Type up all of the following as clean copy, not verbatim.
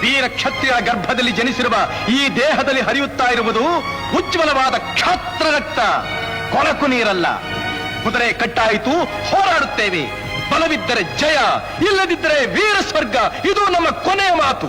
ವೀರ ಕ್ಷತ್ರಿಯ ಗರ್ಭದಲ್ಲಿ ಜನಿಸಿರುವ ಈ ದೇಹದಲ್ಲಿ ಹರಿಯುತ್ತಾ ಇರುವುದು ಉಜ್ವಲವಾದ ಕ್ಷಾತ್ರ ರಕ್ತ, ಕೊಳಕು ನೀರಲ್ಲ. ಕುದುರೆ ಕಟ್ಟಾಯಿತು, ಹೋರಾಡುತ್ತೇವೆ. ಬಲವಿದ್ದರೆ ಜಯ, ಇಲ್ಲದಿದ್ದರೆ ವೀರ ಸ್ವರ್ಗ. ಇದು ನಮ್ಮ ಕೊನೆಯ ಮಾತು.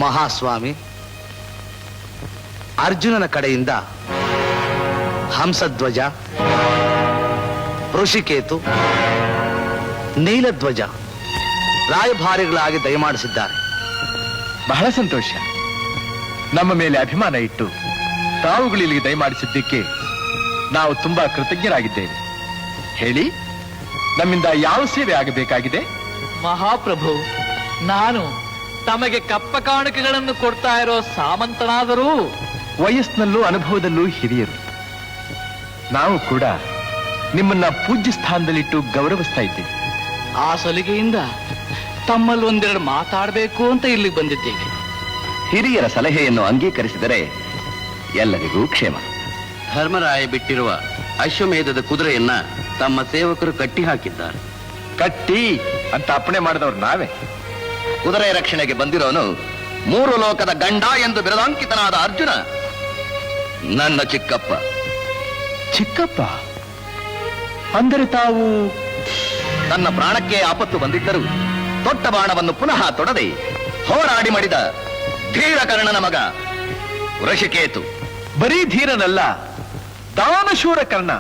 ಮಹಾಸ್ವಾಮಿ, ಅರ್ಜುನನ ಕಡೆಯಿಂದ ಹಂಸಧ್ವಜ, ಋಷಿಕೇತು, ನೀಲಧ್ವಜ ರಾಯಭಾರಿಗಳಾಗಿ ದಯಮಾಡಿಸಿದ್ದಾರೆ. ಬಹಳ ಸಂತೋಷ. ನಮ್ಮ ಮೇಲೆ ಅಭಿಮಾನ ಇಟ್ಟು ತಾವುಗಳಿಗೆ ದಯಮಾಡಿಸಿದ್ದಕ್ಕೆ ನಾವು ತುಂಬಾ ಕೃತಜ್ಞರಾಗಿದ್ದೇವೆ. ಹೇಳಿ, ನಮ್ಮಿಂದ ಯಾವ ಸೇವೆ ಆಗಬೇಕಾಗಿದೆ? ಮಹಾಪ್ರಭು, ನಾನು ತಮಗೆ ಕಪ್ಪ ಕಾಣಿಕೆಗಳನ್ನು ಕೊಡ್ತಾ ಇರೋ ಸಾಮಂತನಾದರೂ ವಯಸ್ಸಿನಲ್ಲೂ ಅನುಭವದಲ್ಲೂ ಹಿರಿಯರು. ನಾವು ಕೂಡ ನಿಮ್ಮನ್ನ ಪೂಜ್ಯ ಸ್ಥಾನದಲ್ಲಿಟ್ಟು ಗೌರವಿಸ್ತಾ ಇದ್ದೇವೆ. ಆ ಸಲಿಗೆಯಿಂದ ತಮ್ಮಲ್ಲಿ ಒಂದೆರಡು ಮಾತಾಡಬೇಕು ಅಂತ ಇಲ್ಲಿಗೆ ಬಂದಿದ್ದೇವೆ. ಹಿರಿಯರ ಸಲಹೆಯನ್ನು ಅಂಗೀಕರಿಸಿದರೆ ಎಲ್ಲರಿಗೂ ಕ್ಷೇಮ. ಧರ್ಮರಾಯ ಬಿಟ್ಟಿರುವ ಅಶ್ವಮೇಧದ ಕುದುರೆಯನ್ನ ತಮ್ಮ ಸೇವಕರು ಕಟ್ಟಿ ಹಾಕಿದ್ದಾರೆ. ಕಟ್ಟಿ ಅಂತ ಅಪ್ಪಣೆ ಮಾಡಿದವರು ನಾವೇ. ಕುದುರೆ ರಕ್ಷಣೆಗೆ ಬಂದಿರೋನು 3 ಲೋಕದ ಗಂಡ ಎಂದು ಬಿರದಾಂಕಿತನಾದ ಅರ್ಜುನ ನನ್ನ ಚಿಕ್ಕಪ್ಪ. ಚಿಕ್ಕಪ್ಪ ಅಂದರೆ ತಾವು? ತನ್ನ ಪ್ರಾಣಕ್ಕೆ ಆಪತ್ತು ಬಂದಿದ್ದರೂ ತೊಟ್ಟ ಬಾಣವನ್ನು ಪುನಃ ತೊಡದೆ ಹೋರಾಡಿ ಮಾಡಿದ ಧೀರಕರ್ಣನ ಮಗ ಋಷಿಕೇತು. ಬರೀ ಧೀರನಲ್ಲ, ದಾನಶೂರ ಕರ್ಣ.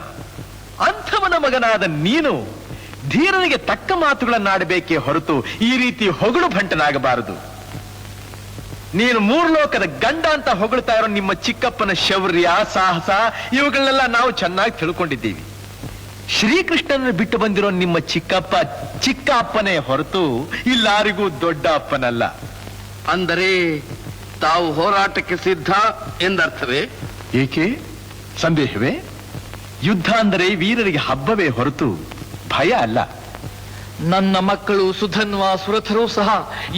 ಅಂಥವನ ಮಗನಾದ ನೀನು ಧೀರನಿಗೆ ತಕ್ಕ ಮಾತುಗಳನ್ನಾಡಬೇಕೇ ಹೊರತು ಈ ರೀತಿ ಹೊಗಳು ಭಂಟನಾಗಬಾರದು. ನೀನು 3 ಲೋಕದ ಗಂಡ ಅಂತ ಹೊಗಳ್ತಾ ಇರೋ ನಿಮ್ಮ ಚಿಕ್ಕಪ್ಪನ ಶೌರ್ಯ, ಸಾಹಸ ಇವುಗಳನ್ನೆಲ್ಲ ನಾವು ಚೆನ್ನಾಗಿ ತಿಳ್ಕೊಂಡಿದ್ದೀವಿ. ಶ್ರೀಕೃಷ್ಣನ ಬಿಟ್ಟು ಬಂದಿರೋ ನಿಮ್ಮ ಚಿಕ್ಕಪ್ಪ ಚಿಕ್ಕ ಅಪ್ಪನೇ ಹೊರತು ಇಲ್ಲಾರಿಗೂ ದೊಡ್ಡ ಅಪ್ಪನಲ್ಲ. ಅಂದರೆ ತಾವು ಹೋರಾಟಕ್ಕೆ ಸಿದ್ಧ ಎಂದರ್ಥವೇ? ಏಕೆ ಸಂದೇಹವೇ? ಯುದ್ಧ ಅಂದರೆ ವೀರರಿಗೆ ಹಬ್ಬವೇ ಹೊರತು ಭಯ ಅಲ್ಲ. ನನ್ನ ಮಕ್ಕಳು ಸುಧನ್ವ, ಸುರಥರು ಸಹ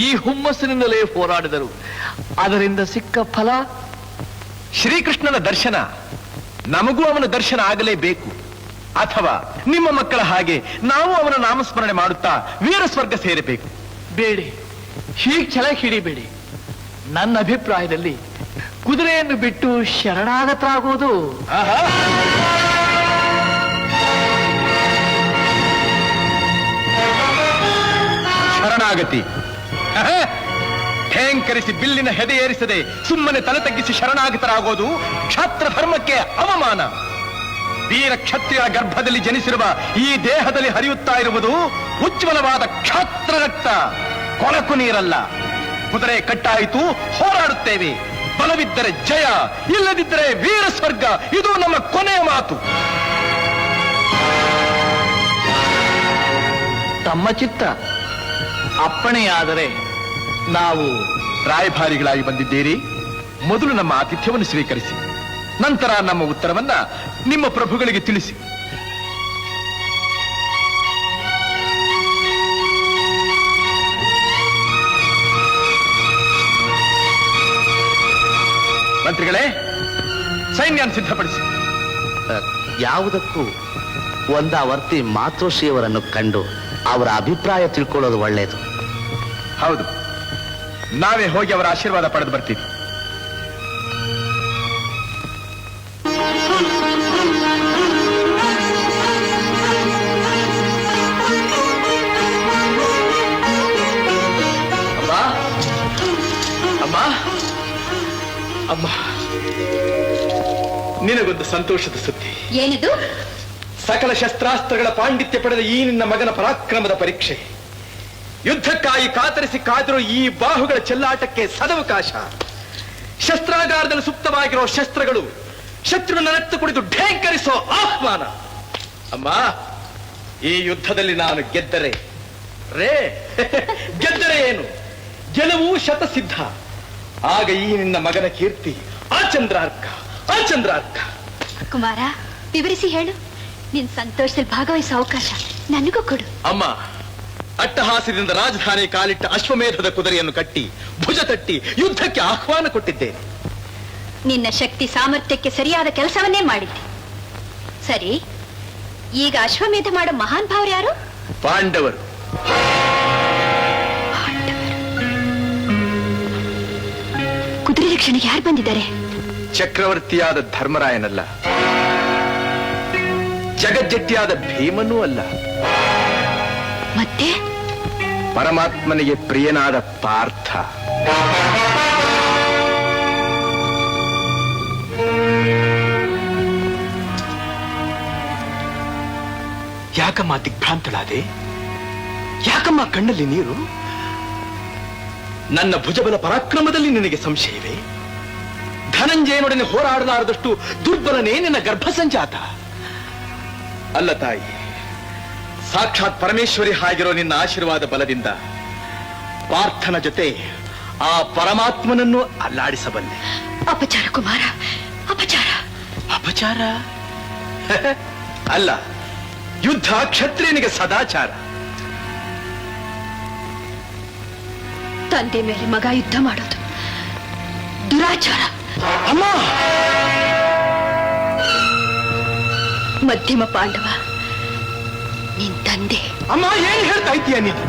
ಈ ಹುಮ್ಮಸ್ಸಿನಿಂದಲೇ ಹೋರಾಡಿದರು. ಅದರಿಂದ ಸಿಕ್ಕ ಫಲ ಶ್ರೀಕೃಷ್ಣನ ದರ್ಶನ. ನಮಗೂ ಅವನ ದರ್ಶನ ಆಗಲೇಬೇಕು. ಅಥವಾ ನಿಮ್ಮ ಮಕ್ಕಳ ಹಾಗೆ ನಾವು ಅವನ ನಾಮಸ್ಮರಣೆ ಮಾಡುತ್ತಾ ವೀರ ಸ್ವರ್ಗ ಸೇರಬೇಕು. ಬೇಡಿ, ಹೀಗೆ ಛಲ ಹಿಡಿಬೇಡಿ. ನನ್ನ ಅಭಿಪ್ರಾಯದಲ್ಲಿ ಕುದುರೆಯನ್ನು ಬಿಟ್ಟು ಶರಣಾಗತರಾಗುವುದು. ಶರಣಾಗತಿ ಠೇಂಕರಿಸಿ ಬಿಲ್ಲಿನ ಹೆದೆ ಏರಿಸದೆ ಸುಮ್ಮನೆ ತಲೆ ತಗ್ಗಿಸಿ ಶರಣಾಗತರಾಗೋದು ಕ್ಷಾತ್ರ ಧರ್ಮಕ್ಕೆ ಅವಮಾನ. ವೀರ ಕ್ಷತ್ರಿಯ ಗರ್ಭದಲ್ಲಿ ಜನಿಸಿರುವ ಈ ದೇಹದಲ್ಲಿ ಹರಿಯುತ್ತಾ ಇರುವುದು ಉಜ್ವಲವಾದ ಕ್ಷಾತ್ರ ರಕ್ತ, ಕೊಳಕು ನೀರಲ್ಲ. ಕುದುರೆ ಕಟ್ಟಾಯಿತು, ಹೋರಾಡುತ್ತೇವೆ. ಬಲವಿದ್ದರೆ ಜಯ, ಇಲ್ಲದಿದ್ದರೆ ವೀರ ಸ್ವರ್ಗ. ಇದು ನಮ್ಮ ಕೊನೆಯ ಮಾತು. ತಮ್ಮ ಚಿತ್ತ ಅಪ್ಪಣೆಯಾದರೆ ನಾವು ರಾಯಭಾರಿಗಳಾಗಿ ಬಂದಿದ್ದೀರಿ. ಮೊದಲು ನಮ್ಮ ಆತಿಥ್ಯವನ್ನು ಸ್ವೀಕರಿಸಿ, ನಂತರ ನಮ್ಮ ಉತ್ತರವನ್ನ ನಿಮ್ಮ ಪ್ರಭುಗಳಿಗೆ ತಿಳಿಸಿ. ಮಂತ್ರಿಗಳೇ, ಸೈನ್ಯ ಸಿದ್ಧಪಡಿಸಿ. ಯಾವುದಕ್ಕೂ ಒಂದಾವರ್ತಿ ಮಾತೃಶ್ರೀಯವರನ್ನು ಕಂಡು ಅವರ ಅಭಿಪ್ರಾಯ ತಿಳ್ಕೊಳ್ಳೋದು ಒಳ್ಳೆಯದು. ಹೌದು, ನಾವೇ ಹೋಗಿ ಅವರ ಆಶೀರ್ವಾದ ಪಡೆದು ಬರ್ತೀವಿ. ಅಮ್ಮ, ಅಮ್ಮ, ಅಮ್ಮ, ನಿನಗೊಂದು ಸಂತೋಷದ ಸುದ್ದಿ. ಏನಿದು? ಸಕಲ ಶಸ್ತ್ರಾಸ್ತ್ರಗಳ ಪಾಂಡಿತ್ಯ ಪಡೆದ ಈ ನಿನ್ನ ಮಗನ ಪರಾಕ್ರಮದ ಪರೀಕ್ಷೆ. ಯುದ್ಧಕ್ಕಾಗಿ ಕಾತರಿಸಿ ಕಾದಿರೋ ಈ ಬಾಹುಗಳ ಚೆಲ್ಲಾಟಕ್ಕೆ ಸದವಕಾಶ. ಶಸ್ತ್ರಾಗಾರದಲ್ಲಿ ಸುಪ್ತವಾಗಿರೋ ಶಸ್ತ್ರಗಳು ಶತ್ರುವಿನ ನೆತ್ತು ಕುಡಿದು ಢೇಂಕರಿಸೋ ಆಹ್ವಾನ. ಅಮ್ಮ, ಈ ಯುದ್ಧದಲ್ಲಿ ನಾನು ಗೆದ್ದರೆ ಗೆದ್ದರೆ ಏನು, ಗೆಲುವು ಶತಸಿದ್ಧ. ಆಗ ಈ ನಿನ್ನ ಮಗನ ಕೀರ್ತಿ ಆಚಂದ್ರಾರ್ಕ. ಕುಮಾರ, ವಿವರಿಸಿ ಹೇಳು. ನಿನ್ ಸಂತೋಷದಲ್ಲಿ ಭಾಗವಹಿಸೋ ಅವಕಾಶ ನನಗೂ ಕೊಡು. ಅಮ್ಮ, ಅಟ್ಟಹಾಸ್ಯದಿಂದ ರಾಜಧಾನಿ ಕಾಲಿಟ್ಟ ಅಶ್ವಮೇಧದ ಕುದುರೆಯನ್ನು ಕಟ್ಟಿ ಭುಜ ತಟ್ಟಿ ಯುದ್ಧಕ್ಕೆ ಆಹ್ವಾನ ಕೊಟ್ಟಿದ್ದೇನೆ. ನಿನ್ನ ಶಕ್ತಿ ಸಾಮರ್ಥ್ಯಕ್ಕೆ ಸರಿಯಾದ ಕೆಲಸವನ್ನೇ ಮಾಡಿದ್ದೆ. ಸರಿ, ಈಗ ಅಶ್ವಮೇಧ ಮಾಡೋ ಮಹಾನ್ ಭಾವರು ಯಾರು? ಪಾಂಡವರು. ಕುದುರೆ ರಕ್ಷಣೆಗೆ ಯಾರು ಬಂದಿದ್ದಾರೆ? ಚಕ್ರವರ್ತಿಯಾದ ಧರ್ಮರಾಯನಲ್ಲ, ಜಗಜ್ಜಟ್ಟಿಯಾದ ಭೀಮನೂ ಅಲ್ಲ, ಮತ್ತೆ ಪರಮಾತ್ಮನಿಗೆ ಪ್ರಿಯನಾದ ಪಾರ್ಥ. ಯಾಕಮ್ಮ ದಿಗ್ಭ್ರಾಂತಳಾದೆ? ಯಾಕಮ್ಮ ಕಣ್ಣಲ್ಲಿ ನೀರು? ನನ್ನ ಭುಜಬಲ ಪರಾಕ್ರಮದಲ್ಲಿ ನಿನಗೆ ಸಂಶಯವೇ? ಧನಂಜಯನೊಡನೆ ಹೋರಾಡಲಾರದಷ್ಟು ದುರ್ಬಲನೇ ನಿನ್ನ ಗರ್ಭ ಸಂಜಾತ. ಅಲ್ಲ ತಾಯಿ, ಸಾಕ್ಷಾತ್ ಪರಮೇಶ್ವರಿ ಆಗಿರೋ ನಿನ್ನ ಆಶೀರ್ವಾದ ಬಲದಿಂದ ಪಾರ್ಥನ ಜೊತೆ ಆ ಪರಮಾತ್ಮನನ್ನು ಅಲ್ಲಾಡಿಸಬಲ್ಲೆ. ಅಪಚಾರ ಕುಮಾರ, ಅಪಚಾರ. ಅಪಚಾರ ಅಲ್ಲ, ಯುದ್ಧ ಕ್ಷತ್ರಿಯನಿಗೆ ಸದಾಚಾರ. ತಂದೆ ಮೇಲೆ ಮಗ ಯುದ್ಧ ಮಾಡೋದು ದುರಾಚಾರ. ಅಮ್ಮ, ಮಧ್ಯಮ ಪಾಂಡವ ನಿನ್ ತಂದೆ. ಅಮ್ಮ, ಏನ್ ಹೇಳ್ತಾ ಇದ್ದೀಯ ನೀನು?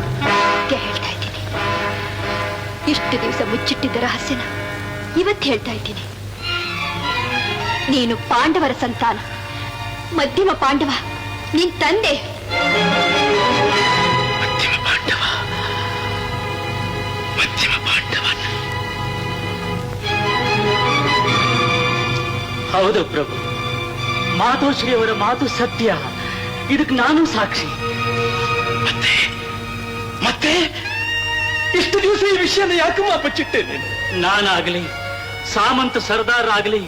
ಹೇಳ್ತಾ ಇದ್ದೀನಿ. ಇಷ್ಟು ದಿವಸ ಮುಚ್ಚಿಟ್ಟಿದ್ದ ರಹಸ್ಯನ ಇವತ್ತು ಹೇಳ್ತಾ ಇದ್ದೀನಿ. ನೀನು ಪಾಂಡವರ ಸಂತಾನ. ಮಧ್ಯಮ ಪಾಂಡವ ನಿನ್ ತಂದೆ. ಮಧ್ಯಮ ಪಾಂಡವ. ಹೌದು ಪ್ರಭು, ಮಾತೋಶ್ರೀಯವರ ಮಾತು ಸತ್ಯ. ಇದಕ್ಕೆ ನಾನು ಸಾಕ್ಷಿ. ಮತ್ತೆ ಇಷ್ಟು ದಿವಸ ಈ ವಿಷಯನ ಯಾಕಮ್ಮ ಬಚ್ಚಿಟ್ಟೆ ನೀನು? ನಾನಾಗ್ಲಿ ಸಾಮಂತ ಸರ್ದಾರ್ ಆಗ್ಲಿ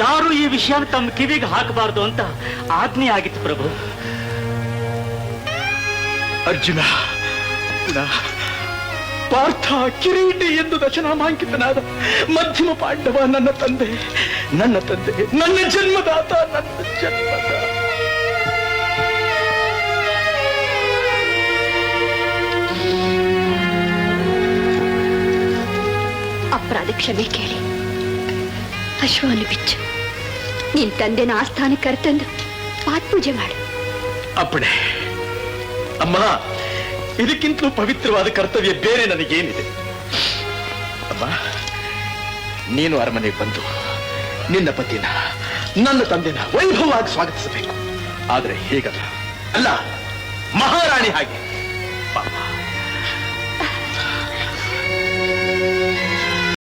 ಯಾರು ಈ ವಿಷಯನ ತಮ್ಮ ಕಿವಿಗೆ ಹಾಕಬಾರ್ದು ಅಂತ ಆಜ್ಞೆ ಆಗಿತ್ತು ಪ್ರಭು. ಅರ್ಜುನ, ಪಾರ್ಥ, ಕಿರೀಟಿ ಎಂದು ದಶನಾಮಾಂಕಿತನಾದ ಮಧ್ಯಮ ಪಾಂಡವ ನನ್ನ ತಂದೆ, ನನ್ನ ಜನ್ಮದಾತ, ನನ್ನ ಜನ್ಮದ. ಅಪರಾಧ ಕ್ಷಮೆ ಕೇಳಿ ಅಶ್ವವನ್ನು ಬಿಚ್ಚು. ನಿನ್ ತಂದೆನ ಆಸ್ಥಾನಕ್ಕೆ ಕರೆತಂದು ಪಾತ್ಪೂಜೆ ಮಾಡು. ಅಪ್ಪಣೆ. ಅಮ್ಮ, ಇದಕ್ಕಿಂತಲೂ ಪವಿತ್ರವಾದ ಕರ್ತವ್ಯ ಬೇರೆ ನನಗೇನಿದೆ? ಅಮ್ಮ, ನೀನು ಅರಮನೆಗೆ ಬಂದು ನಿನ್ನ ಪತಿನ, ನನ್ನ ತಂದೆನ ವೈಭವವಾಗಿ ಸ್ವಾಗತಿಸಬೇಕು. ಆದ್ರೆ ಹೇಗಲ್ಲ, ಅಲ್ಲ, ಮಹಾರಾಣಿ ಹಾಗೆ